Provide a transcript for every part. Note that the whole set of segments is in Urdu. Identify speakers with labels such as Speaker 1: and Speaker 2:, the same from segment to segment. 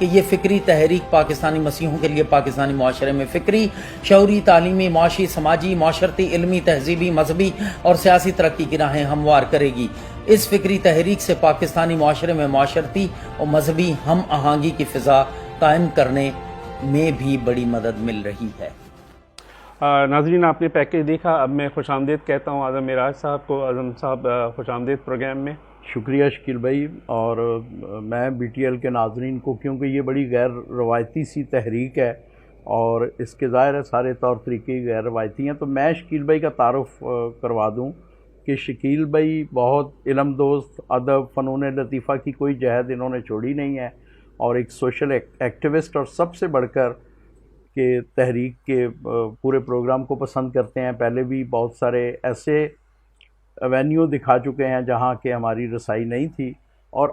Speaker 1: کہ یہ فکری تحریک پاکستانی مسیحوں کے لیے پاکستانی معاشرے میں فکری، شعوری، تعلیمی، معاشی، سماجی، معاشرتی، علمی، تہذیبی، مذہبی اور سیاسی ترقی کی راہیں ہموار کرے گی۔ اس فکری تحریک سے پاکستانی معاشرے میں معاشرتی اور مذہبی ہم آہنگی کی فضا قائم کرنے میں بھی بڑی مدد مل رہی ہے۔
Speaker 2: ناظرین، آپ نے پیکیج دیکھا، اب میں خوش آمدید کہتا ہوں اعظم معراج صاحب کو۔ اعظم صاحب، خوش آمدید پروگرام میں۔
Speaker 3: شکریہ شکیل بھائی، اور میں بی ٹی ایل کے ناظرین کو، کیونکہ یہ بڑی غیر روایتی سی تحریک ہے اور اس کے ظاہر ہے سارے طور طریقے غیر روایتی ہیں، تو میں شکیل بھائی کا تعارف کروا دوں کہ شکیل بھائی بہت علم دوست، ادب، فنون لطیفہ کی کوئی جہد انہوں نے چھوڑی نہیں ہے، اور ایک سوشل ایکٹیوسٹ، اور سب سے بڑھ کر کہ تحریک کے پورے پروگرام کو پسند کرتے ہیں۔ پہلے بھی بہت سارے ایسے ایونیو دکھا چکے ہیں جہاں کہ ہماری رسائی نہیں تھی، اور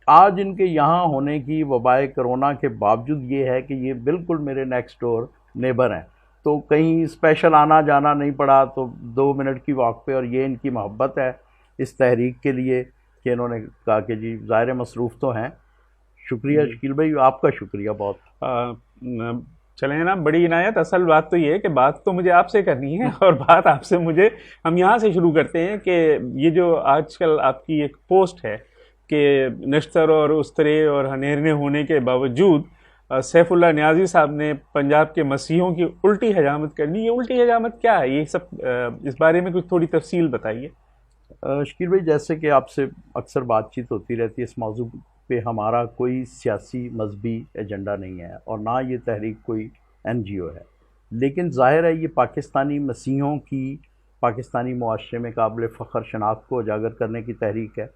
Speaker 3: آج ان کے یہاں ہونے کی وبائے کرونا کے باوجود یہ ہے کہ یہ بالکل میرے نیکسٹ ڈور نیبر ہیں، تو کہیں اسپیشل آنا جانا نہیں پڑا، تو 2 منٹ کی واک پہ، اور یہ ان کی محبت ہے اس تحریک کے لیے کہ انہوں نے کہا کہ جی ظاہر مصروف تو ہیں۔ شکریہ شکیل بھائی، آپ کا شکریہ بہت۔
Speaker 2: چلیں نا، بڑی عنایت۔ اصل بات تو یہ ہے کہ بات تو مجھے آپ سے کرنی ہے، اور بات آپ سے مجھے، ہم یہاں سے شروع کرتے ہیں کہ یہ جو آج کل آپ کی ایک پوسٹ ہے کہ نشتر اور استرے اور ہنیرنے ہونے کے باوجود سیف اللہ نیازی صاحب نے پنجاب کے مسیحوں کی الٹی حجامت کرنی، یہ الٹی حجامت کیا ہے؟ یہ سب اس بارے میں کچھ تھوڑی تفصیل بتائیے۔
Speaker 3: شکیل بھائی، جیسے کہ آپ سے اکثر بات چیت ہوتی رہتی ہے اس موضوع پہ، ہمارا کوئی سیاسی مذہبی ایجنڈا نہیں ہے، اور نہ یہ تحریک کوئی این جی او ہے، لیکن ظاہر ہے یہ پاکستانی مسیحوں کی پاکستانی معاشرے میں قابل فخر شناخت کو اجاگر کرنے کی تحریک ہے،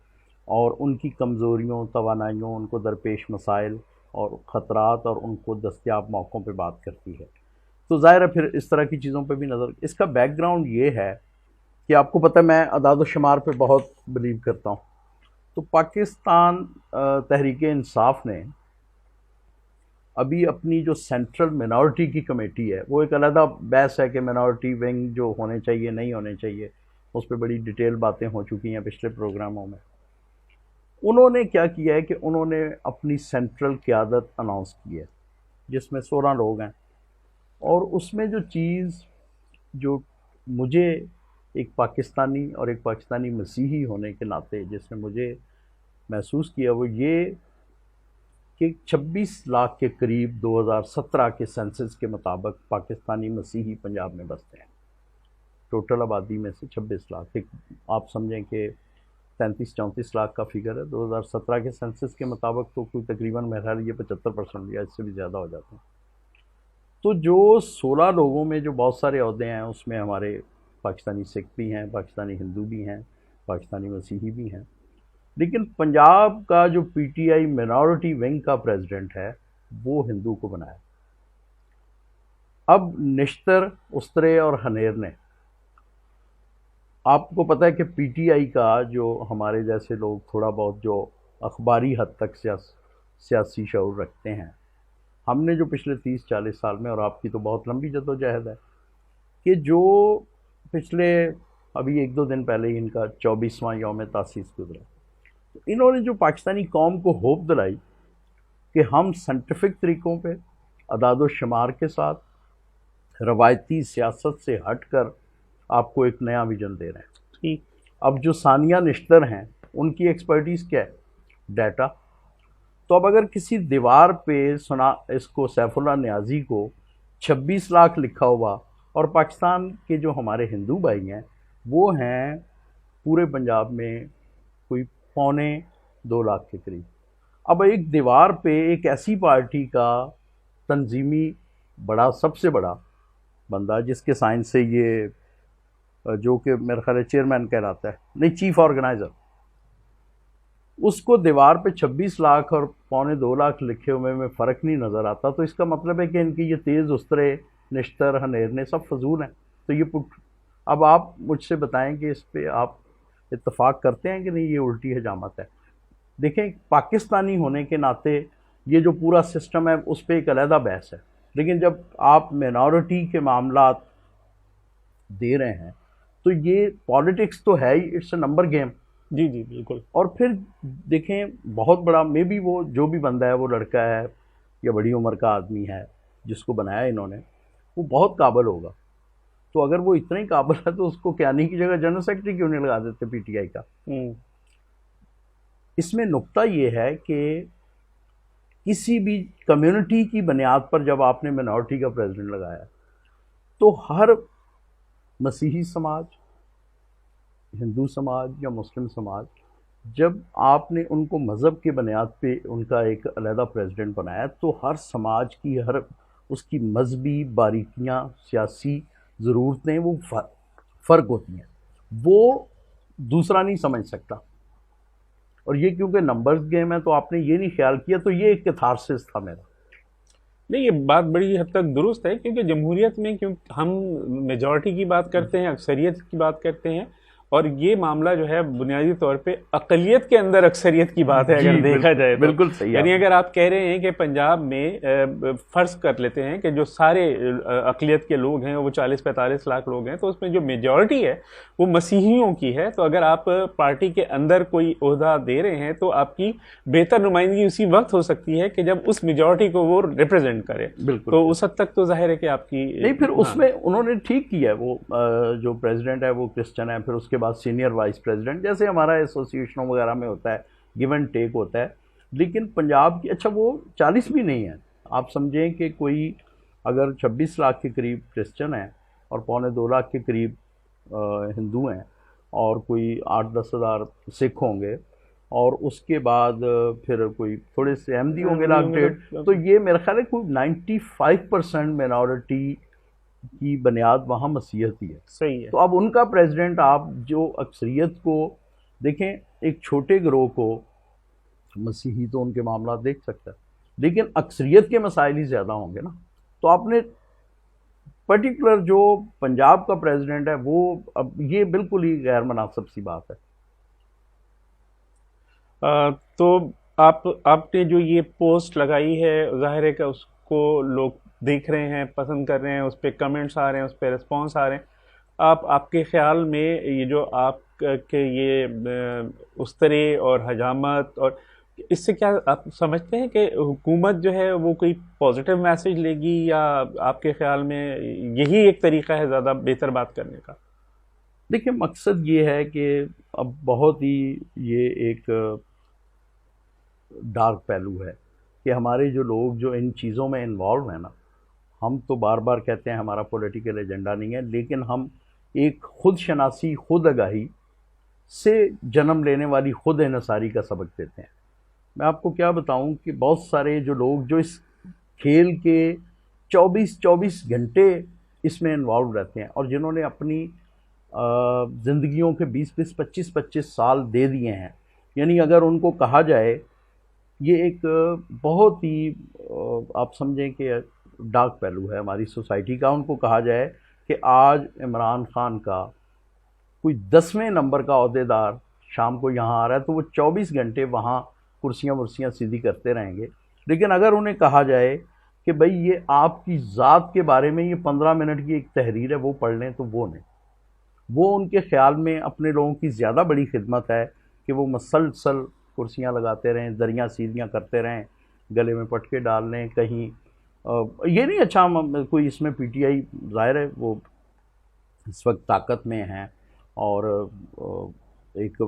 Speaker 3: اور ان کی کمزوریوں، توانائیوں، ان کو درپیش مسائل اور خطرات اور ان کو دستیاب موقعوں پہ بات کرتی ہے۔ تو ظاہر ہے پھر اس طرح کی چیزوں پہ بھی نظر، اس کا بیک گراؤنڈ یہ ہے کہ آپ کو پتہ ہے میں اعداد و شمار پہ بہت بلیو کرتا ہوں، تو پاکستان تحریک انصاف نے ابھی اپنی جو سینٹرل منارٹی کی کمیٹی ہے، وہ ایک علیحدہ بحث ہے کہ منارٹی ونگ جو ہونے چاہیے نہیں ہونے چاہیے، اس پہ بڑی ڈیٹیل باتیں ہو چکی ہیں پچھلے پروگراموں میں۔ انہوں نے کیا کیا ہے کہ انہوں نے اپنی سینٹرل قیادت اناؤنس کی ہے، جس میں 16 لوگ ہیں، اور اس میں جو چیز جو مجھے ایک پاکستانی اور ایک پاکستانی مسیحی ہونے کے ناطے جس نے مجھے محسوس کیا، وہ یہ کہ 26 لاکھ کے قریب 2017 کے سینسس کے مطابق پاکستانی مسیحی پنجاب میں بستے ہیں۔ ٹوٹل آبادی میں سے 26 لاکھ، آپ سمجھیں کہ 33-34 لاکھ کا فگر ہے۔ 2017 کے سینسس کے مطابق تو کوئی تقریباً میرا خیال یہ 75% یا اس سے بھی زیادہ ہو جاتے ہیں۔ تو جو 16 لوگوں میں جو بہت سارے عہدے ہیں، اس میں ہمارے پاکستانی سکھ بھی ہیں، پاکستانی ہندو بھی ہیں، پاکستانی مسیحی بھی ہیں، لیکن پنجاب کا جو P T I minority wing کا پریزیڈنٹ ہے وہ ہندو کو بنایا۔ اب نشتر، استرے اور ہنیر نے، آپ کو پتہ ہے کہ پی ٹی آئی کا جو ہمارے جیسے لوگ تھوڑا بہت جو اخباری حد تک سیاسی شعور رکھتے ہیں، ہم نے جو پچھلے 30-40 سال میں، اور آپ کی تو بہت لمبی جدوجہد ہے، کہ جو پچھلے ابھی 1-2 دن پہلے ہی ان کا 24واں یوم تاسیس گزرا، تو انہوں نے جو پاکستانی قوم کو ہوپ دلائی کہ ہم سائنٹیفک طریقوں پہ، اعداد و شمار کے ساتھ، روایتی سیاست سے ہٹ کر آپ کو ایک نیا ویژن دے رہے ہیں۔
Speaker 2: ٹھیک،
Speaker 3: اب جو ثانیہ نشتر ہیں ان کی ایکسپرٹیز کیا ہے؟ ڈیٹا۔ تو اب اگر کسی دیوار پہ اس کو سیف اللہ نیازی کو 26 لاکھ لکھا ہوا، اور پاکستان کے جو ہمارے ہندو بھائی ہیں وہ ہیں پورے پنجاب میں کوئی 1.25 لاکھ کے قریب، اب ایک دیوار پہ ایک ایسی پارٹی کا تنظیمی بڑا، سب سے بڑا بندہ، جس کے سائن سے یہ جو کہ میرا خیال ہے چیئرمین کہلاتا ہے، نہیں چیف آرگنائزر، اس کو دیوار پہ 26 لاکھ اور 1.25 لاکھ لکھے ہوئے میں فرق نہیں نظر آتا، تو اس کا مطلب ہے کہ ان کی یہ تیز استرے، نشتر، ہنیرنے سب فضول ہیں۔ تو یہ اب آپ مجھ سے بتائیں کہ اس پہ آپ اتفاق کرتے ہیں کہ نہیں یہ الٹی حجامت ہے؟ دیکھیں، پاکستانی ہونے کے ناطے یہ جو پورا سسٹم ہے اس پہ ایک علیحدہ بحث ہے، لیکن جب آپ مینارٹی کے معاملات دے رہے ہیں تو یہ پالیٹکس تو ہے ہی، اٹس اے نمبر گیم۔
Speaker 2: جی جی بالکل۔
Speaker 3: اور پھر دیکھیں، بہت بڑا، مے بی وہ جو بھی بندہ ہے وہ لڑکا ہے یا بڑی عمر کا آدمی ہے جس کو بنایا انہوں نے، وہ بہت قابل ہوگا. تو اگر وہ اتنا ہی قابل ہے تو اس کو کیانی کی جگہ جنرل سیکرٹری کیوں نہیں لگا دیتے پی ٹی آئی کا؟ اس میں نقطہ یہ ہے کہ کسی بھی کمیونٹی کی بنیاد پر جب آپ نے منارٹی کا پریزیڈنٹ لگایا تو ہر مسیحی سماج، ہندو سماج یا مسلم سماج، جب آپ نے ان کو مذہب کے بنیاد پہ ان کا ایک علیحدہ پریزیڈنٹ بنایا تو ہر سماج کی ہر اس کی مذہبی باریکیاں، سیاسی ضرورتیں وہ فرق ہوتی ہیں، وہ دوسرا نہیں سمجھ سکتا. اور یہ کیونکہ نمبرز گیم ہے تو آپ نے یہ نہیں خیال کیا، تو یہ ایک کتھارسس تھا میرا.
Speaker 2: نہیں، یہ بات بڑی حد تک درست ہے، کیونکہ جمہوریت میں ہم میجورٹی کی بات کرتے ہیں، اکثریت کی بات کرتے ہیں، اور یہ معاملہ جو ہے بنیادی طور پہ اقلیت کے اندر اکثریت کی بات ہے اگر دیکھا جائے تو.
Speaker 3: بالکل صحیح.
Speaker 2: یعنی اگر آپ کہہ رہے ہیں کہ پنجاب میں فرض کر لیتے ہیں کہ جو سارے اقلیت کے لوگ ہیں وہ 40-45 لاکھ لوگ ہیں، تو اس میں جو میجورٹی ہے وہ مسیحیوں کی ہے، تو اگر آپ پارٹی کے اندر کوئی عہدہ دے رہے ہیں تو آپ کی بہتر نمائندگی اسی وقت ہو سکتی ہے کہ جب اس میجورٹی کو وہ ریپرزینٹ کرے.
Speaker 3: بالکل.
Speaker 2: تو اس حد تک تو ظاہر ہے کہ آپ کی
Speaker 3: نہیں، پھر اس میں انہوں نے ٹھیک کیا ہے، وہ جو پریزیڈنٹ ہے وہ کرسچن ہے، پھر اس کے بعد سینئر وائس پریزیڈنٹ، جیسے ہمارا ایسوسیشنوں وغیرہ میں ہوتا ہے، گیو اینڈ ٹیک ہوتا ہے. لیکن پنجاب کی اچھا وہ 40 بھی نہیں ہے. آپ سمجھیں کہ کوئی اگر 26 لاکھ کے قریب کرسچن ہیں اور 1.25 لاکھ کے قریب ہندو ہیں اور کوئی 8-10 ہزار سکھ ہوں گے اور اس کے بعد پھر کوئی تھوڑے سے احمدی ہوں گے 1.5 لاکھ، تو یہ میرا خیال ہے کوئی 95% مینورٹی کی بنیاد وہاں مسیحیت ہی ہے.
Speaker 2: صحیح ہے.
Speaker 3: تو اب ان کا پریزیڈنٹ آپ جو اکثریت کو دیکھیں، ایک چھوٹے گروہ کو مسیحی تو ان کے معاملات دیکھ سکتا ہے، لیکن اکثریت کے مسائل ہی زیادہ ہوں گے نا. تو آپ نے پرٹیکولر جو پنجاب کا پریزیڈنٹ ہے وہ اب یہ بالکل ہی غیر مناسب سی بات ہے.
Speaker 2: تو آپ نے جو یہ پوسٹ لگائی ہے، ظاہر ہے کہ اس کو لوگ دیکھ رہے ہیں، پسند کر رہے ہیں، اس پہ کمنٹس آ رہے ہیں، اس پہ رسپانس آ رہے ہیں. آپ کے خیال میں یہ جو آپ کے یہ استرے اور حجامت، اور اس سے کیا آپ سمجھتے ہیں کہ حکومت جو ہے وہ کوئی پازیٹیو میسج لے گی، یا آپ کے خیال میں یہی ایک طریقہ ہے زیادہ بہتر بات کرنے کا؟
Speaker 3: دیکھیں، مقصد یہ ہے کہ اب بہت ہی یہ ایک ڈارک پہلو ہے کہ ہمارے جو لوگ جو ان چیزوں میں انوالو ہیں نا، ہم تو بار بار کہتے ہیں ہمارا پولیٹیکل ایجنڈا نہیں ہے، لیکن ہم ایک خود شناسی، خود آگاہی سے جنم لینے والی خود انحصاری کا سبق دیتے ہیں. میں آپ کو کیا بتاؤں کہ بہت سارے جو لوگ جو اس کھیل کے 24 گھنٹے اس میں انوالو رہتے ہیں اور جنہوں نے اپنی زندگیوں کے 25 سال دے دیے ہیں، یعنی اگر ان کو کہا جائے، یہ ایک بہت ہی آپ سمجھیں کہ ڈارک پہلو ہے ہماری سوسائٹی کا. ان کو کہا جائے کہ آج عمران خان کا کوئی 10ویں نمبر کا عہدیدار شام کو یہاں آ رہا ہے تو وہ 24 گھنٹے وہاں کرسیاں سیدھی کرتے رہیں گے. لیکن اگر انہیں کہا جائے کہ بھئی یہ آپ کی ذات کے بارے میں یہ 15 منٹ کی ایک تحریر ہے، وہ پڑھ لیں، تو وہ نہیں. وہ ان کے خیال میں اپنے لوگوں کی زیادہ بڑی خدمت ہے کہ وہ مسلسل کرسیاں لگاتے رہیں، دریاں سیدھیاں کرتے رہیں، گلے میں پٹکے ڈال لیں کہیں. یہ نہیں اچھا کوئی اس میں پی ٹی آئی ظاہر ہے وہ اس وقت طاقت میں ہیں اور ایک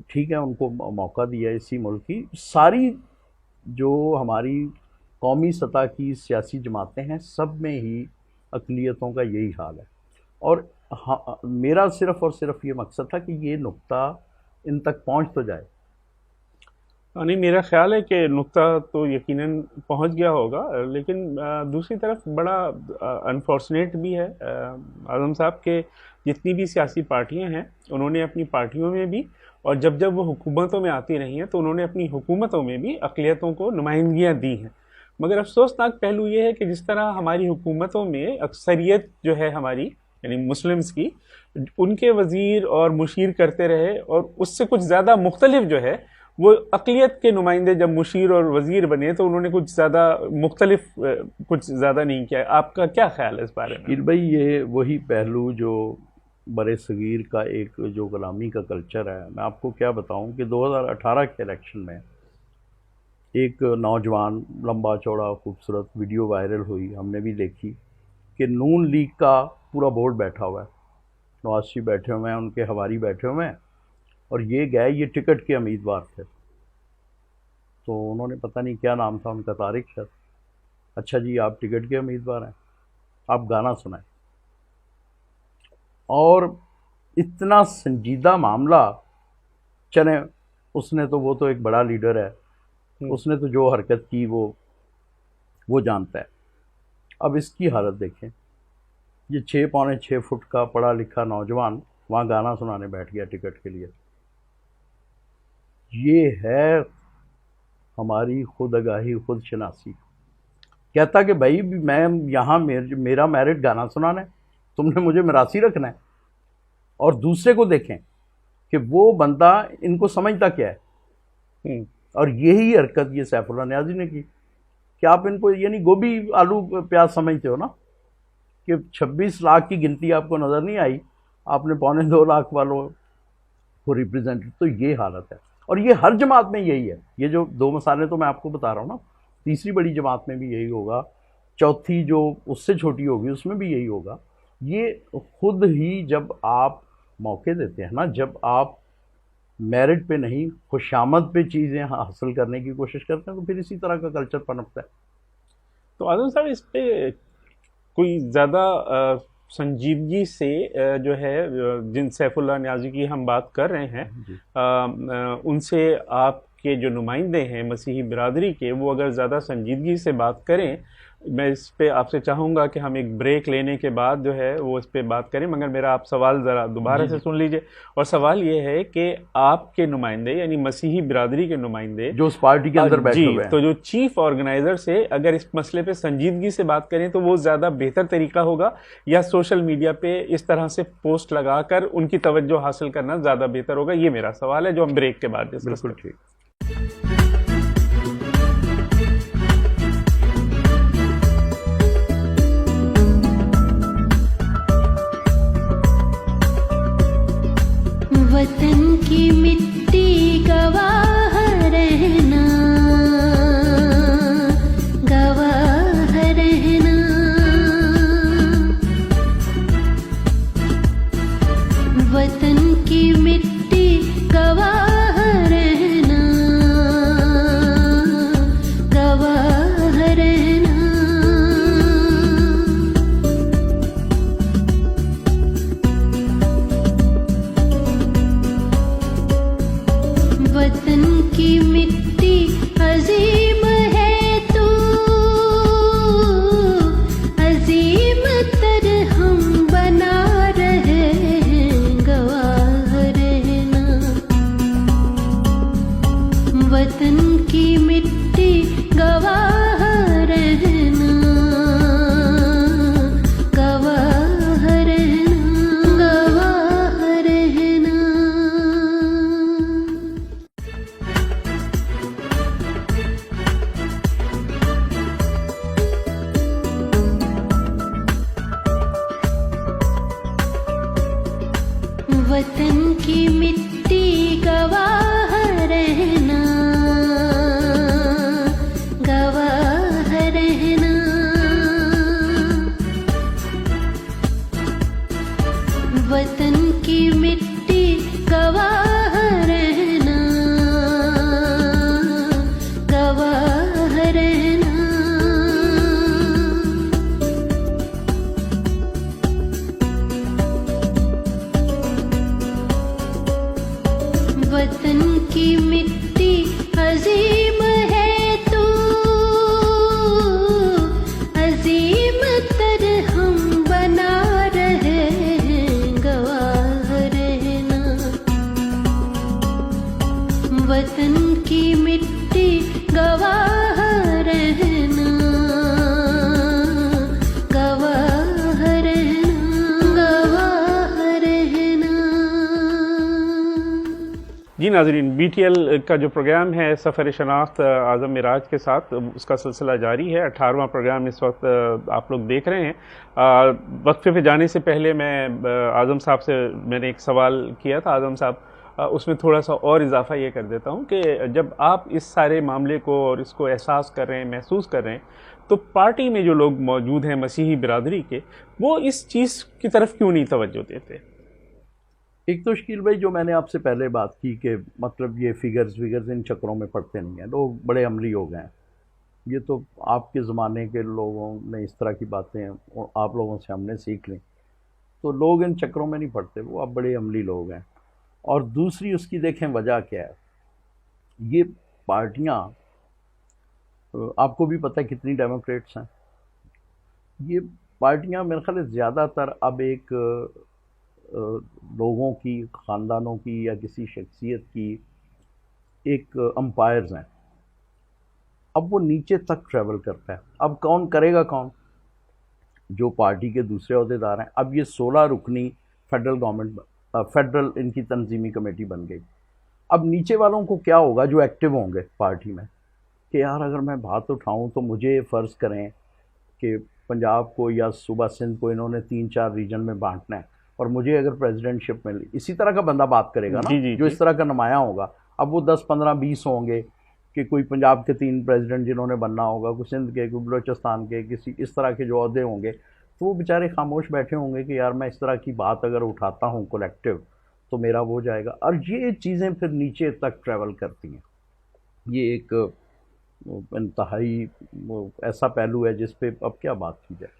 Speaker 3: ٹھیک ہے ان کو موقع دیا اسی ملک کی. ساری جو ہماری قومی سطح کی سیاسی جماعتیں ہیں سب میں ہی اقلیتوں کا یہی حال ہے. اور میرا صرف اور صرف یہ مقصد تھا کہ یہ نقطہ ان تک پہنچ تو جائے.
Speaker 2: نہیں، میرا خیال ہے کہ نقطہ تو یقیناً پہنچ گیا ہوگا، لیکن دوسری طرف بڑا انفارچونیٹ بھی ہے اعظم صاحب کہ جتنی بھی سیاسی پارٹیاں ہیں انہوں نے اپنی پارٹیوں میں بھی، اور جب وہ حکومتوں میں آتی رہی ہیں تو انہوں نے اپنی حکومتوں میں بھی اقلیتوں کو نمائندگیاں دی ہیں. مگر افسوسناک پہلو یہ ہے کہ جس طرح ہماری حکومتوں میں اکثریت جو ہے ہماری، یعنی مسلمز کی، ان کے وزیر اور مشیر کرتے رہے، اور اس سے کچھ زیادہ مختلف جو ہے وہ اقلیت کے نمائندے جب مشیر اور وزیر بنے تو انہوں نے کچھ زیادہ مختلف کچھ زیادہ نہیں کیا. آپ کا کیا خیال ہے اس بارے میں؟
Speaker 3: بھائی یہ وہی پہلو جو بر صغیر کا ایک جو غلامی کا کلچر ہے. میں آپ کو کیا بتاؤں کہ 2018 کے الیکشن میں ایک نوجوان لمبا چوڑا خوبصورت ویڈیو وائرل ہوئی، ہم نے بھی دیکھی کہ نون لیگ کا پورا بورڈ بیٹھا ہوا ہے، نواز شریف بیٹھے ہوئے ہیں، ان کے حواری بیٹھے ہوئے ہیں، اور یہ گئے، یہ ٹکٹ کے امیدوار تھے، تو انہوں نے پتہ نہیں کیا نام تھا ان کا، طارق شاید، اچھا جی آپ ٹکٹ کے امیدوار ہیں، آپ گانا سنائیں. اور اتنا سنجیدہ معاملہ، چلیں اس نے تو، وہ تو ایک بڑا لیڈر ہے، اس نے تو جو حرکت کی وہ جانتا ہے. اب اس کی حالت دیکھیں، یہ 6 فٹ کا پڑھا لکھا نوجوان وہاں گانا سنانے بیٹھ گیا ٹکٹ کے لیے. یہ ہے ہماری خود آگاہی، خود شناسی. کہتا کہ بھائی میں یہاں میرا میرٹ گانا سنانا ہے، تم نے مجھے میراثی رکھنا ہے. اور دوسرے کو دیکھیں کہ وہ بندہ ان کو سمجھتا کیا ہے. اور یہی حرکت یہ سیف اللہ نیازی نے کی کہ آپ ان کو یعنی گوبھی آلو پیاز سمجھتے ہو نا، کہ 26 لاکھ کی گنتی آپ کو نظر نہیں آئی، آپ نے 2.25 لاکھ والوں کو ریپرزینٹ. تو یہ حالت ہے، اور یہ ہر جماعت میں یہی ہے. یہ جو 2 مثالیں تو میں آپ کو بتا رہا ہوں نا، تیسری بڑی جماعت میں بھی یہی ہوگا، چوتھی جو اس سے چھوٹی ہوگی اس میں بھی یہی ہوگا. یہ خود ہی جب آپ موقع دیتے ہیں نا، جب آپ میرٹ پہ نہیں خوشامد پہ چیزیں حاصل کرنے کی کوشش کرتے ہیں، تو پھر اسی طرح کا کلچر پنپتا ہے.
Speaker 2: تو اعظم صاحب اس پہ کوئی زیادہ سنجیدگی سے جو ہے جن سیف اللہ نیازی کی ہم بات کر رہے ہیں، ان سے آپ کے جو نمائندے ہیں مسیحی برادری کے، وہ اگر زیادہ سنجیدگی سے بات کریں، میں اس پہ آپ سے چاہوں گا کہ ہم ایک بریک لینے کے بعد جو ہے وہ اس پہ بات کریں، مگر میرا آپ سوال ذرا دوبارہ سے سن لیجئے. اور سوال یہ ہے کہ آپ کے نمائندے یعنی مسیحی برادری کے نمائندے
Speaker 3: جو اس پارٹی کے اندر بیٹھے ہوئے ہیں،
Speaker 2: تو جو چیف آرگنائزر سے اگر اس مسئلے پہ سنجیدگی سے بات کریں تو وہ زیادہ بہتر طریقہ ہوگا، یا سوشل میڈیا پہ اس طرح سے پوسٹ لگا کر ان کی توجہ حاصل کرنا زیادہ بہتر ہوگا؟ یہ میرا سوال ہے جو ہم بریک کے بعد ڈسکس کریں.
Speaker 3: بالکل ٹھیک.
Speaker 4: وطن کی مٹی گواہ رہنا، گواہ رہنا، وطن کی مٹی گواہ رہنا، گواہ رہنا. وطن کی مٹی عظیم ہے تو، عظیم تر ہم بنا رہے ہیں، گواہ رہنا. وطن کی مٹی گواہ رہنا، گواہ رہنا، گواہ رہنا. وطن کی مٹی گواہ رہنا، گواہ رہنا. وطن کی مٹی گواہ رہنا، گواہ رہنا. وطن کی مٹی عظیم ہے تو، عظیم تر ہم بنا رہے ہیں، گواہ رہنا. وطن کی مٹی گواہ رہنا، گواہ رہنا، گواہ رہنا.
Speaker 2: جی ناظرین، بی ٹی ایل کا جو پروگرام ہے سفر شناخت اعظم معراج کے ساتھ، اس کا سلسلہ جاری ہے. 18واں پروگرام اس وقت آپ لوگ دیکھ رہے ہیں. وقفے پہ جانے سے پہلے میں اعظم صاحب سے میں نے ایک سوال کیا تھا. اعظم صاحب، اس میں تھوڑا سا اور اضافہ یہ کر دیتا ہوں کہ جب آپ اس سارے معاملے کو اور اس کو احساس کر رہے ہیں، محسوس کر رہے ہیں، تو پارٹی میں جو لوگ موجود ہیں مسیحی برادری کے، وہ اس چیز کی طرف کیوں نہیں توجہ دیتے؟
Speaker 3: ایک تو شکیل بھائی جو میں نے آپ سے پہلے بات کی کہ مطلب یہ فگرز ان چکروں میں پڑتے نہیں ہیں، لوگ بڑے عملی ہو گئے ہیں. یہ تو آپ کے زمانے کے لوگوں نے اس طرح کی باتیں آپ لوگوں سے ہم نے سیکھ لیں، تو لوگ ان چکروں میں نہیں پڑتے، وہ اب بڑے عملی لوگ ہیں. اور دوسری اس کی دیکھیں وجہ کیا ہے. یہ پارٹیاں آپ کو بھی پتہ ہے کتنی ڈیموکریٹس ہیں. یہ پارٹیاں میرے خیال ہے زیادہ تر اب ایک لوگوں کی، خاندانوں کی یا کسی شخصیت کی ایک امپائرز ہیں. اب وہ نیچے تک ٹریول کرتا ہے. اب کون کرے گا؟ کون؟ جو پارٹی کے دوسرے عہدیدار ہیں. اب یہ 16 رکنی فیڈرل گورنمنٹ، فیڈرل ان کی تنظیمی کمیٹی بن گئی. اب نیچے والوں کو کیا ہوگا جو ایکٹیو ہوں گے پارٹی میں کہ یار اگر میں بات اٹھاؤں تو مجھے فرض کریں کہ پنجاب کو یا صوبہ سندھ کو انہوں نے 3-4 ریجن میں بانٹنا ہے اور مجھے اگر پریزیڈنٹ شپ ملی، اسی طرح کا بندہ بات کرے گا نا جو اس طرح کا نمایاں ہوگا. اب وہ 10 15 20 ہوں گے کہ کوئی پنجاب کے 3 پریزیڈنٹ جنہوں نے بننا ہوگا، کوئی سندھ کے، کوئی بلوچستان کے، کسی اس طرح کے جو عہدے ہوں گے، تو وہ بیچارے خاموش بیٹھے ہوں گے کہ یار میں اس طرح کی بات اگر اٹھاتا ہوں کولیکٹیو تو میرا وہ جائے گا. اور یہ چیزیں پھر نیچے تک ٹریول کرتی ہیں. یہ ایک انتہائی ایسا پہلو ہے جس پہ اب کیا بات کی جائے.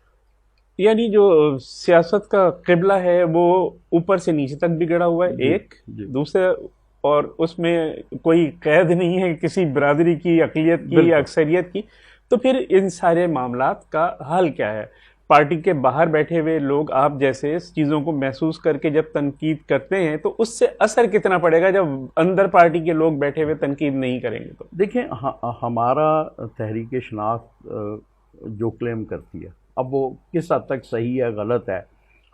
Speaker 2: یعنی جو سیاست کا قبلہ ہے وہ اوپر سے نیچے تک بگڑا ہوا ہے. ایک دوسرے، اور اس میں کوئی قید نہیں ہے کسی برادری کی، اقلیت کی یا اکثریت کی. تو پھر ان سارے معاملات کا حل کیا ہے؟ پارٹی کے باہر بیٹھے ہوئے لوگ آپ جیسے اس چیزوں کو محسوس کر کے جب تنقید کرتے ہیں تو اس سے اثر کتنا پڑے گا جب اندر پارٹی کے لوگ بیٹھے ہوئے تنقید نہیں کریں گے؟ تو دیکھیں
Speaker 3: ہمارا تحریک شناخت جو کلیم کرتی ہے، اب وہ کس حد تک صحیح ہے غلط ہے،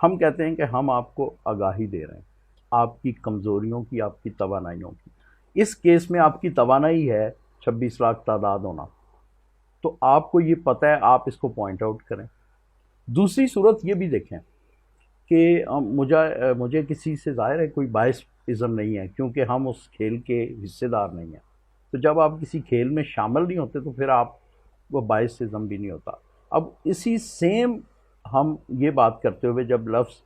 Speaker 3: ہم کہتے ہیں کہ ہم آپ کو آگاہی دے رہے ہیں آپ کی کمزوریوں کی، آپ کی توانائیوں کی. اس کیس میں آپ کی توانائی ہے 26 لاکھ تعداد ہونا، تو آپ کو یہ پتہ ہے، آپ اس کو پوائنٹ آؤٹ کریں. دوسری صورت یہ بھی دیکھیں کہ مجھے کسی سے ظاہر ہے کوئی باعث ازم نہیں ہے کیونکہ ہم اس کھیل کے حصے دار نہیں ہیں. تو جب آپ کسی کھیل میں شامل نہیں ہوتے تو پھر آپ وہ باعث ازم بھی نہیں ہوتا. اب اسی سیم ہم یہ بات کرتے ہوئے جب لفظ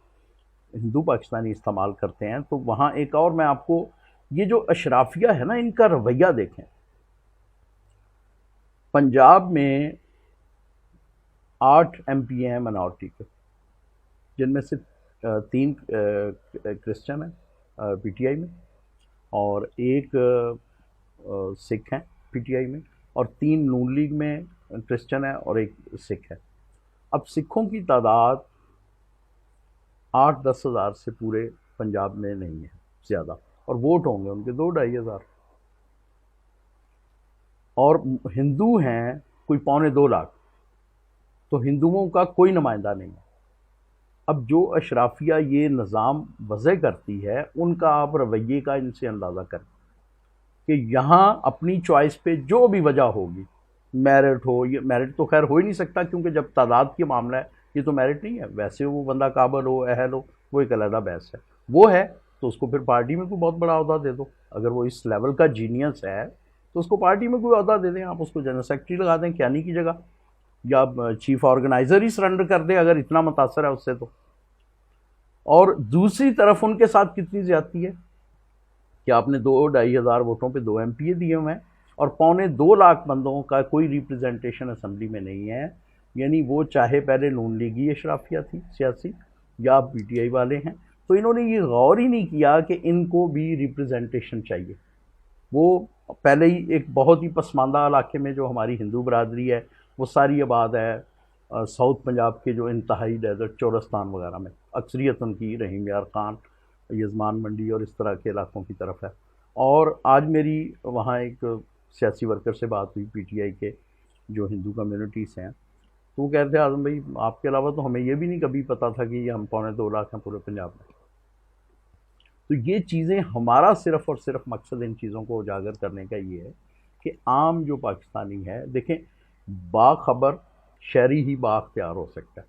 Speaker 3: ہندو پاکستانی استعمال کرتے ہیں تو وہاں ایک اور میں آپ کو یہ جو اشرافیہ ہے نا ان کا رویہ دیکھیں. پنجاب میں 8 MP ہیں منارٹی کے، جن میں سے 3 کرسچن ہیں PTI میں، اور 1 سکھ ہیں PTI میں، اور 3 نون لیگ میں کرسچن ہیں اور 1 سکھ ہے. اب سکھوں کی تعداد 8-10 ہزار سے پورے پنجاب میں نہیں ہے زیادہ، اور ووٹ ہوں گے ان کے 2-2.5 ہزار. اور ہندو ہیں کوئی 1.25 لاکھ، تو ہندوؤں کا کوئی نمائندہ نہیں ہے. اب جو اشرافیہ یہ نظام وضع کرتی ہے ان کا آپ رویے کا ان سے اندازہ کریں کہ یہاں اپنی چوائس پہ جو بھی وجہ ہوگی، میرٹ ہو، یہ میرٹ تو خیر ہو ہی نہیں سکتا کیونکہ جب تعداد کی معاملہ ہے یہ تو میرٹ نہیں ہے. ویسے وہ بندہ قابل ہو، اہل ہو، وہ ایک علیحدہ بحث ہے. وہ ہے تو اس کو پھر پارٹی میں کوئی بہت بڑا عہدہ دے دو. اگر وہ اس لیول کا جینیس ہے تو اس کو پارٹی میں کوئی عہدہ دے دیں. آپ اس کو جنرل سیکرٹری لگا دیں کیانی کی جگہ، یا چیف آرگنائزر ہی سرنڈر کر دے اگر اتنا متاثر ہے اس سے تو. اور دوسری طرف ان کے ساتھ کتنی زیادتی ہے کہ آپ نے 2-2.5 ہزار ووٹوں پہ 2 MP دیے ہوئے ہیں اور 2.25 لاکھ بندوں کا کوئی ریپرزنٹیشن اسمبلی میں نہیں ہے. یعنی وہ چاہے پہلے نون لیگی اشرافیہ تھی سیاسی یا PTI والے ہیں، تو انہوں نے یہ غور ہی نہیں کیا کہ ان کو بھی ریپرزنٹیشن چاہیے. وہ پہلے ہی ایک بہت ہی پسماندہ علاقے میں جو ہماری ہندو برادری ہے وہ ساری آباد ہے ساؤتھ پنجاب کے جو انتہائی ڈیزرٹ چورستان وغیرہ میں، اکثریت ان کی رحیم یار خان، یزمان منڈی اور اس طرح کے علاقوں کی طرف ہے. اور آج میری وہاں ایک سیاسی ورکر سے بات ہوئی PTI کے جو ہندو کمیونٹیز ہیں، تو وہ کہتے ہیں اعظم بھائی آپ کے علاوہ تو ہمیں یہ بھی نہیں کبھی پتہ تھا کہ یہ ہم 2.25 لاکھ ہیں پورے پنجاب میں. تو یہ چیزیں ہمارا صرف اور صرف مقصد ان چیزوں کو اجاگر کرنے کا یہ ہے کہ عام جو پاکستانی ہے، دیکھیں باخبر شہری ہی بااختیار ہو سکتا ہے.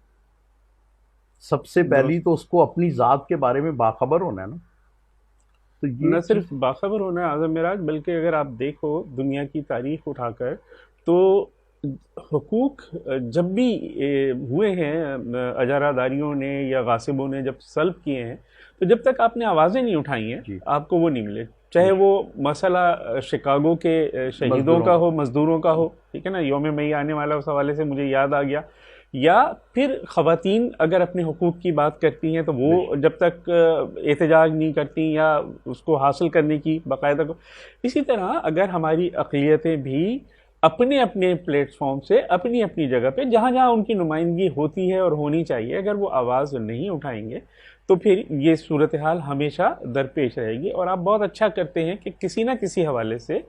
Speaker 3: سب سے پہلی تو اس کو اپنی ذات کے بارے میں باخبر ہونا ہے نا. تو یہ
Speaker 2: نہ صرف باخبر ہونا ہے اعظم معراج، بلکہ اگر آپ دیکھو دنیا کی تاریخ اٹھا کر تو حقوق جب بھی ہوئے ہیں اجارہ داریوں نے یا غاصبوں نے جب سلب کیے ہیں، تو جب تک آپ نے آوازیں نہیں اٹھائی ہیں آپ کو وہ نہیں ملے، چاہے وہ مسئلہ شکاگو کے شہیدوں کا ہو، مزدوروں کا ہو، ٹھیک ہے نا، یوم مئی آنے والا، اس حوالے سے مجھے یاد آ گیا، یا پھر خواتین اگر اپنے حقوق کی بات کرتی ہیں تو وہ جب تک احتجاج نہیں کرتی یا اس کو حاصل کرنے کی باقاعدہ اسی طرح اگر ہماری اقلیتیں بھی اپنے اپنے پلیٹ فارم سے اپنی اپنی جگہ پہ جہاں جہاں ان کی نمائندگی ہوتی ہے اور ہونی چاہیے، اگر وہ آواز نہیں اٹھائیں گے تو پھر یہ صورتحال ہمیشہ درپیش رہے گی. اور آپ بہت اچھا کرتے ہیں کہ کسی نہ کسی حوالے سے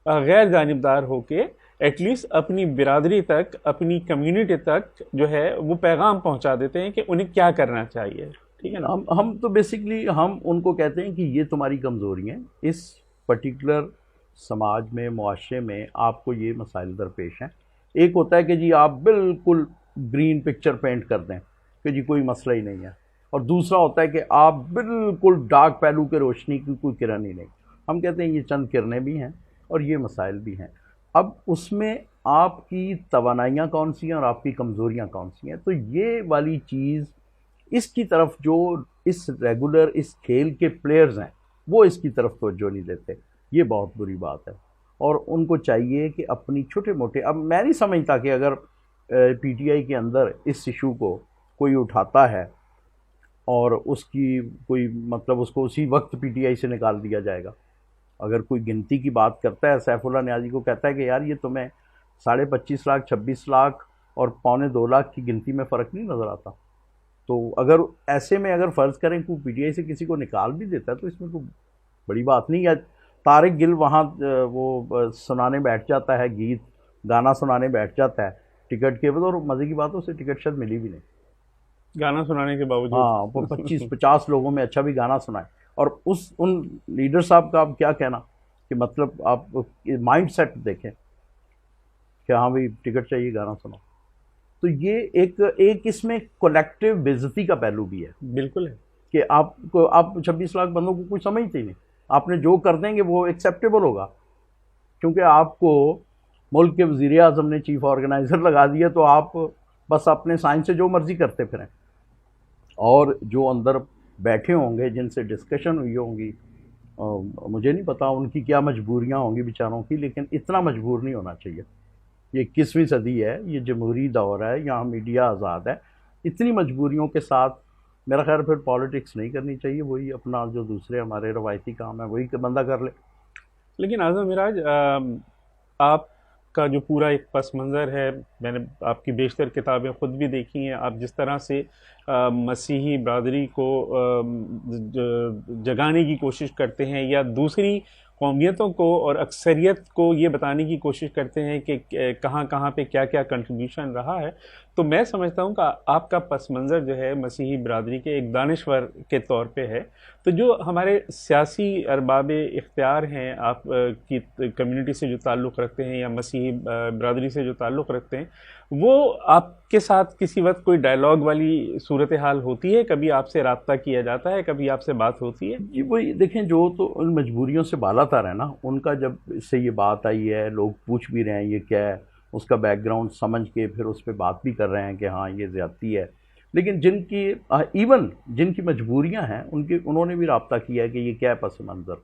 Speaker 2: غیر جانبدار ہو کے ایٹ لیسٹ اپنی برادری تک، اپنی کمیونٹی تک جو ہے وہ پیغام پہنچا دیتے ہیں کہ انہیں کیا کرنا چاہیے. ٹھیک ہے نا،
Speaker 3: ہم تو بیسکلی ہم ان کو کہتے ہیں کہ یہ تمہاری کمزوری ہیں، اس پرٹیکولر سماج میں، معاشرے میں آپ کو یہ مسائل درپیش ہیں. ایک ہوتا ہے کہ جی آپ بالکل گرین پکچر پینٹ کر دیں کہ جی کوئی مسئلہ ہی نہیں ہے، اور دوسرا ہوتا ہے کہ آپ بالکل ڈارک پہلو کے روشنی کی کوئی کرن ہی نہیں. ہم کہتے ہیں یہ چند کرنیں بھی ہیں اور یہ مسائل بھی ہیں. اب اس میں آپ کی توانائیاں کون سی ہیں اور آپ کی کمزوریاں کون سی ہیں، تو یہ والی چیز اس کی طرف جو اس ریگولر اس کھیل کے پلیئرز ہیں وہ اس کی طرف توجہ نہیں دیتے. یہ بہت بری بات ہے، اور ان کو چاہیے کہ اپنی چھوٹے موٹے، اب میں نہیں سمجھتا کہ اگر پی ٹی آئی کے اندر اس ایشو کو کوئی اٹھاتا ہے اور اس کی کوئی مطلب اس کو اسی وقت پی ٹی آئی سے نکال دیا جائے گا. اگر کوئی گنتی کی بات کرتا ہے، سیف اللہ نیازی کو کہتا ہے کہ یار یہ تمہیں 25.5 لاکھ 26 لاکھ اور 1.25 لاکھ کی گنتی میں فرق نہیں نظر آتا، تو اگر ایسے میں اگر فرض کریں کہ پی ٹی آئی سے کسی کو نکال بھی دیتا ہے تو اس میں کوئی بڑی بات نہیں ہے. طارق گل وہاں وہ سنانے بیٹھ جاتا ہے، گیت گانا سنانے بیٹھ جاتا ہے ٹکٹ کے بعد، اور مزے کی بات ہے اسے ٹکٹ شاید ملی بھی نہیں
Speaker 2: گانا سنانے کے باوجود.
Speaker 3: ہاں، وہ 25-50 لوگوں میں اچھا بھی گانا سنائے. اور ان لیڈر صاحب کا آپ کیا کہنا کہ مطلب آپ مائنڈ سیٹ دیکھیں کہ ہاں بھائی ٹکٹ چاہیے گانا سنو. تو یہ ایک اس میں کولیکٹیو بے عزتی کا پہلو بھی ہے.
Speaker 2: بالکل ہے
Speaker 3: کہ آپ 26 لاکھ بندوں کو کوئی سمجھتے ہی نہیں، آپ نے جو کر دیں گے وہ ایکسیپٹیبل ہوگا، کیونکہ آپ کو ملک کے وزیر اعظم نے چیف آرگنائزر لگا دیا تو آپ بس اپنے سائن سے جو مرضی کرتے پھریں. اور جو اندر بیٹھے ہوں گے جن سے ڈسکشن ہوئی ہوں گی، مجھے نہیں پتا ان کی کیا مجبوریاں ہوں گی بیچاروں کی، لیکن اتنا مجبور نہیں ہونا چاہیے. یہ 21ویں صدی ہے، یہ جمہوری دور ہے، یہاں میڈیا آزاد ہے. اتنی مجبوریوں کے ساتھ میرا خیال پھر پالیٹکس نہیں کرنی چاہیے. وہی اپنا جو دوسرے ہمارے روایتی کام ہے وہی بندہ کر لے.
Speaker 2: لیکن اعظم معراج، آپ کا جو پورا ایک پس منظر ہے، میں نے آپ کی بیشتر کتابیں خود بھی دیکھی ہیں، آپ جس طرح سے مسیحی برادری کو جگانے کی کوشش کرتے ہیں یا دوسری قومیتوں کو اور اکثریت کو یہ بتانے کی کوشش کرتے ہیں کہ کہاں کہاں پہ کیا کیا کنٹریبیوشن رہا ہے، تو میں سمجھتا ہوں کہ آپ کا پس منظر جو ہے مسیحی برادری کے ایک دانشور کے طور پہ ہے. تو جو ہمارے سیاسی ارباب اختیار ہیں، آپ کی کمیونٹی سے جو تعلق رکھتے ہیں یا مسیحی برادری سے جو تعلق رکھتے ہیں، وہ آپ کے ساتھ کسی وقت کوئی ڈائلاگ والی صورتحال ہوتی ہے؟ کبھی آپ سے رابطہ کیا جاتا ہے؟ کبھی آپ سے بات ہوتی ہے؟
Speaker 3: جی وہی دیکھیں، جو تو ان مجبوریوں سے بالا تر ہے نا، ان کا جب اس سے یہ بات آئی ہے، لوگ پوچھ بھی رہے ہیں یہ کیا ہے، اس کا بیک گراؤنڈ سمجھ کے پھر اس پہ بات بھی کر رہے ہیں کہ ہاں یہ زیادتی ہے. لیکن جن کی ایون جن کی مجبوریاں ہیں انہوں نے بھی رابطہ کیا ہے کہ یہ کیا ہے پس منظر.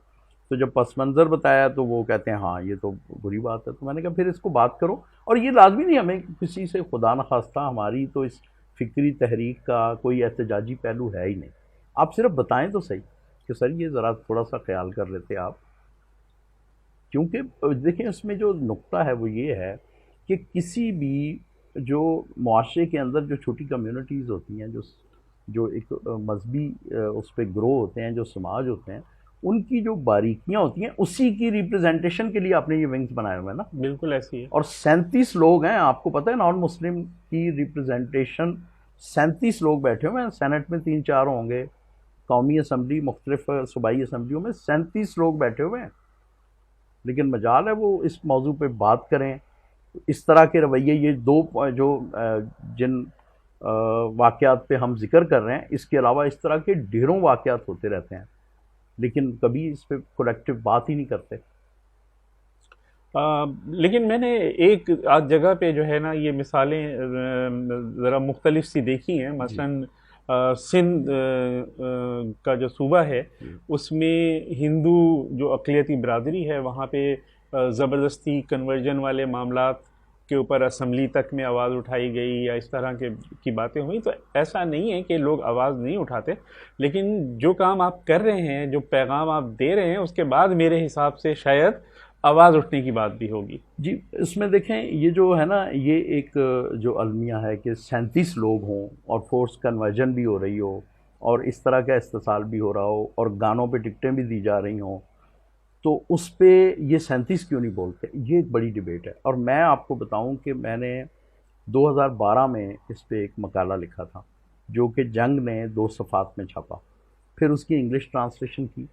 Speaker 3: تو جب پس منظر بتایا تو وہ کہتے ہیں ہاں یہ تو بری بات ہے. تو میں نے کہا پھر اس کو بات کرو. اور یہ لازمی نہیں ہمیں کسی سے خدا نخواستہ ہماری تو اس فکری تحریک کا کوئی احتجاجی پہلو ہے ہی نہیں. آپ صرف بتائیں تو صحیح کہ سر یہ ذرا تھوڑا سا خیال کر لیتے آپ. کیونکہ دیکھیں اس میں جو نقطہ ہے وہ یہ ہے کہ کسی بھی جو معاشرے کے اندر جو چھوٹی کمیونٹیز ہوتی ہیں، جو ایک مذہبی اس پہ گرو ہوتے ہیں، جو سماج ہوتے ہیں، ان کی جو باریکیاں ہوتی ہیں اسی کی ریپرزنٹیشن کے لیے آپ نے یہ ونگز بنائے ہوئے ہیں نا.
Speaker 2: بالکل ایسی ہے.
Speaker 3: اور 37 لوگ ہیں، آپ کو پتہ ہے نان مسلم کی ریپرزنٹیشن 37 لوگ بیٹھے ہوئے ہیں. سینٹ میں 3-4 ہوں گے، قومی اسمبلی مختلف صوبائی اسمبلیوں میں 37 لوگ بیٹھے ہوئے ہیں. لیکن مجال ہے وہ اس موضوع پہ بات کریں. اس طرح کے رویے، یہ دو جو جن واقعات پہ ہم ذکر کر رہے ہیں، اس کے علاوہ اس طرح کے ڈھیروں واقعات ہوتے رہتے ہیں لیکن کبھی اس پہ کلیکٹیو بات ہی نہیں کرتے.
Speaker 2: لیکن میں نے ایک آدھ جگہ پہ جو ہے نا یہ مثالیں ذرا مختلف سی دیکھی ہیں. مثلاً سندھ کا جو صوبہ ہے اس میں ہندو جو اقلیتی برادری ہے وہاں پہ زبردستی کنورژن والے معاملات کے اوپر اسمبلی تک میں آواز اٹھائی گئی یا اس طرح کی باتیں ہوئیں. تو ایسا نہیں ہے کہ لوگ آواز نہیں اٹھاتے، لیکن جو کام آپ کر رہے ہیں، جو پیغام آپ دے رہے ہیں، اس کے بعد میرے حساب سے شاید آواز اٹھنے کی بات بھی ہوگی.
Speaker 3: جی اس میں دیکھیں یہ جو ہے نا یہ ایک جو المیہ ہے کہ 37 لوگ ہوں اور فورس کنورژن بھی ہو رہی ہو اور اس طرح کا استحصال بھی ہو رہا ہو اور گانوں پہ ٹکٹیں بھی دی جا رہی ہوں، تو اس پہ یہ 37 کیوں نہیں بولتے؟ یہ ایک بڑی ڈیبیٹ ہے. اور میں آپ کو بتاؤں کہ میں نے 2012 میں اس پہ ایک مقالہ لکھا تھا جو کہ جنگ نے 2 صفحات میں چھاپا، پھر اس کی انگلش ٹرانسلیشن کی.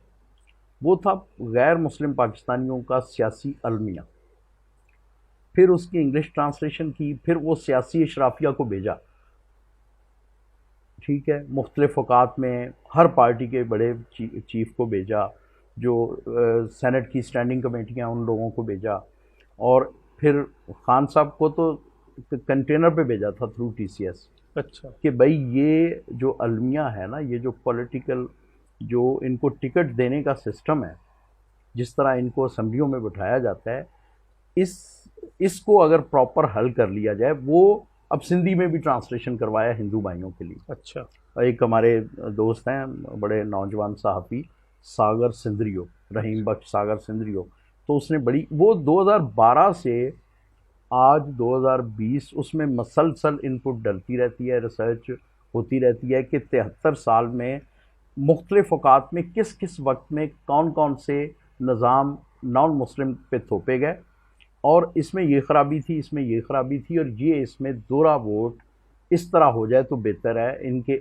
Speaker 3: وہ تھا غیر مسلم پاکستانیوں کا سیاسی المیہ. پھر اس کی انگلش ٹرانسلیشن کی، پھر وہ سیاسی اشرافیہ کو بھیجا، ٹھیک ہے، مختلف اوقات میں ہر پارٹی کے بڑے چیف کو بھیجا، جو سینٹ کی اسٹینڈنگ کمیٹیاں ان لوگوں کو بھیجا، اور پھر خان صاحب کو تو کنٹینر پہ بھیجا تھا تھرو TCS.
Speaker 2: اچھا
Speaker 3: کہ بھائی یہ جو المیہ ہے نا، یہ جو پولیٹیکل جو ان کو ٹکٹ دینے کا سسٹم ہے، جس طرح ان کو اسمبلیوں میں بٹھایا جاتا ہے، اس کو اگر پراپر حل کر لیا جائے. وہ اب سندھی میں بھی ٹرانسلیشن کروایا ہندو بھائیوں کے لیے.
Speaker 2: اچھا.
Speaker 3: ایک ہمارے دوست ہیں بڑے نوجوان صحافی ساگر سندریو، رحیم بخش ساگر سندریو، تو اس نے بڑی وہ 2012 سے آج 2020 اس میں مسلسل ان پٹ ڈلتی رہتی ہے، ریسرچ ہوتی رہتی ہے کہ 73 سال میں مختلف اوقات میں کس کس وقت میں کون کون سے نظام نان مسلم پہ تھوپے گئے، اور اس میں یہ خرابی تھی، اس میں یہ خرابی تھی، اور یہ اس میں دوہرا ووٹ اس طرح ہو جائے تو بہتر ہے. ان کے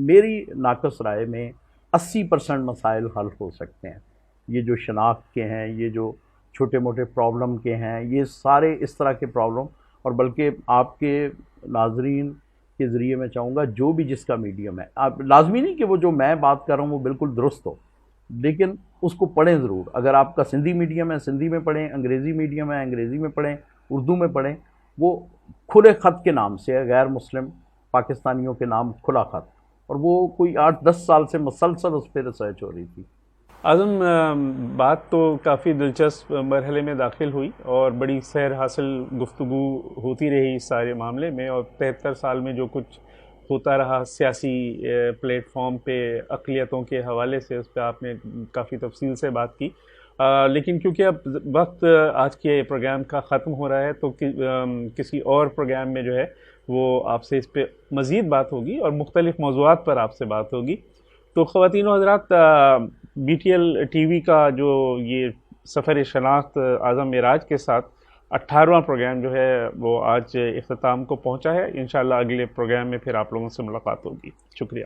Speaker 3: میری ناقص رائے میں 80% مسائل حل ہو سکتے ہیں. یہ جو شناخت کے ہیں، یہ جو چھوٹے موٹے پرابلم کے ہیں، یہ سارے اس طرح کے پرابلم. اور بلکہ آپ کے ناظرین کے ذریعے میں چاہوں گا جو بھی جس کا میڈیم ہے، آپ لازمی نہیں کہ وہ جو میں بات کر رہا ہوں وہ بالکل درست ہو، لیکن اس کو پڑھیں ضرور. اگر آپ کا سندھی میڈیم ہے سندھی میں پڑھیں، انگریزی میڈیم ہے انگریزی میں پڑھیں، اردو میں پڑھیں. وہ کھلے خط کے نام سے ہے، غیر مسلم پاکستانیوں کے نام کھلا خط، اور وہ کوئی 8-10 سال سے مسلسل اس پہ ریسرچ ہو رہی تھی.
Speaker 2: اعظم، بات تو کافی دلچسپ مرحلے میں داخل ہوئی اور بڑی سیر حاصل گفتگو ہوتی رہی اس سارے معاملے میں، اور 73 سال میں جو کچھ ہوتا رہا سیاسی پلیٹ فارم پہ اقلیتوں کے حوالے سے، اس پہ آپ نے کافی تفصیل سے بات کی. لیکن کیونکہ اب وقت آج کے پروگرام کا ختم ہو رہا ہے، تو کسی اور پروگرام میں جو ہے وہ آپ سے اس پہ مزید بات ہوگی اور مختلف موضوعات پر آپ سے بات ہوگی. تو خواتین و حضرات، BTL TV کا جو یہ سفر شناخت اعظم معراج کے ساتھ 18واں پروگرام جو ہے وہ آج اختتام کو پہنچا ہے. انشاءاللہ اگلے پروگرام میں پھر آپ لوگوں سے ملاقات ہوگی. شکریہ.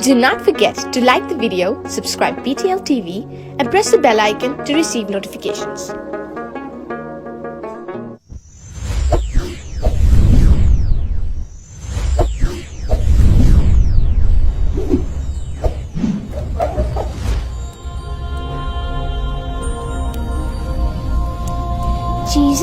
Speaker 5: Do not forget to like the video, subscribe BTL TV, and press the bell icon to receive notifications. چیز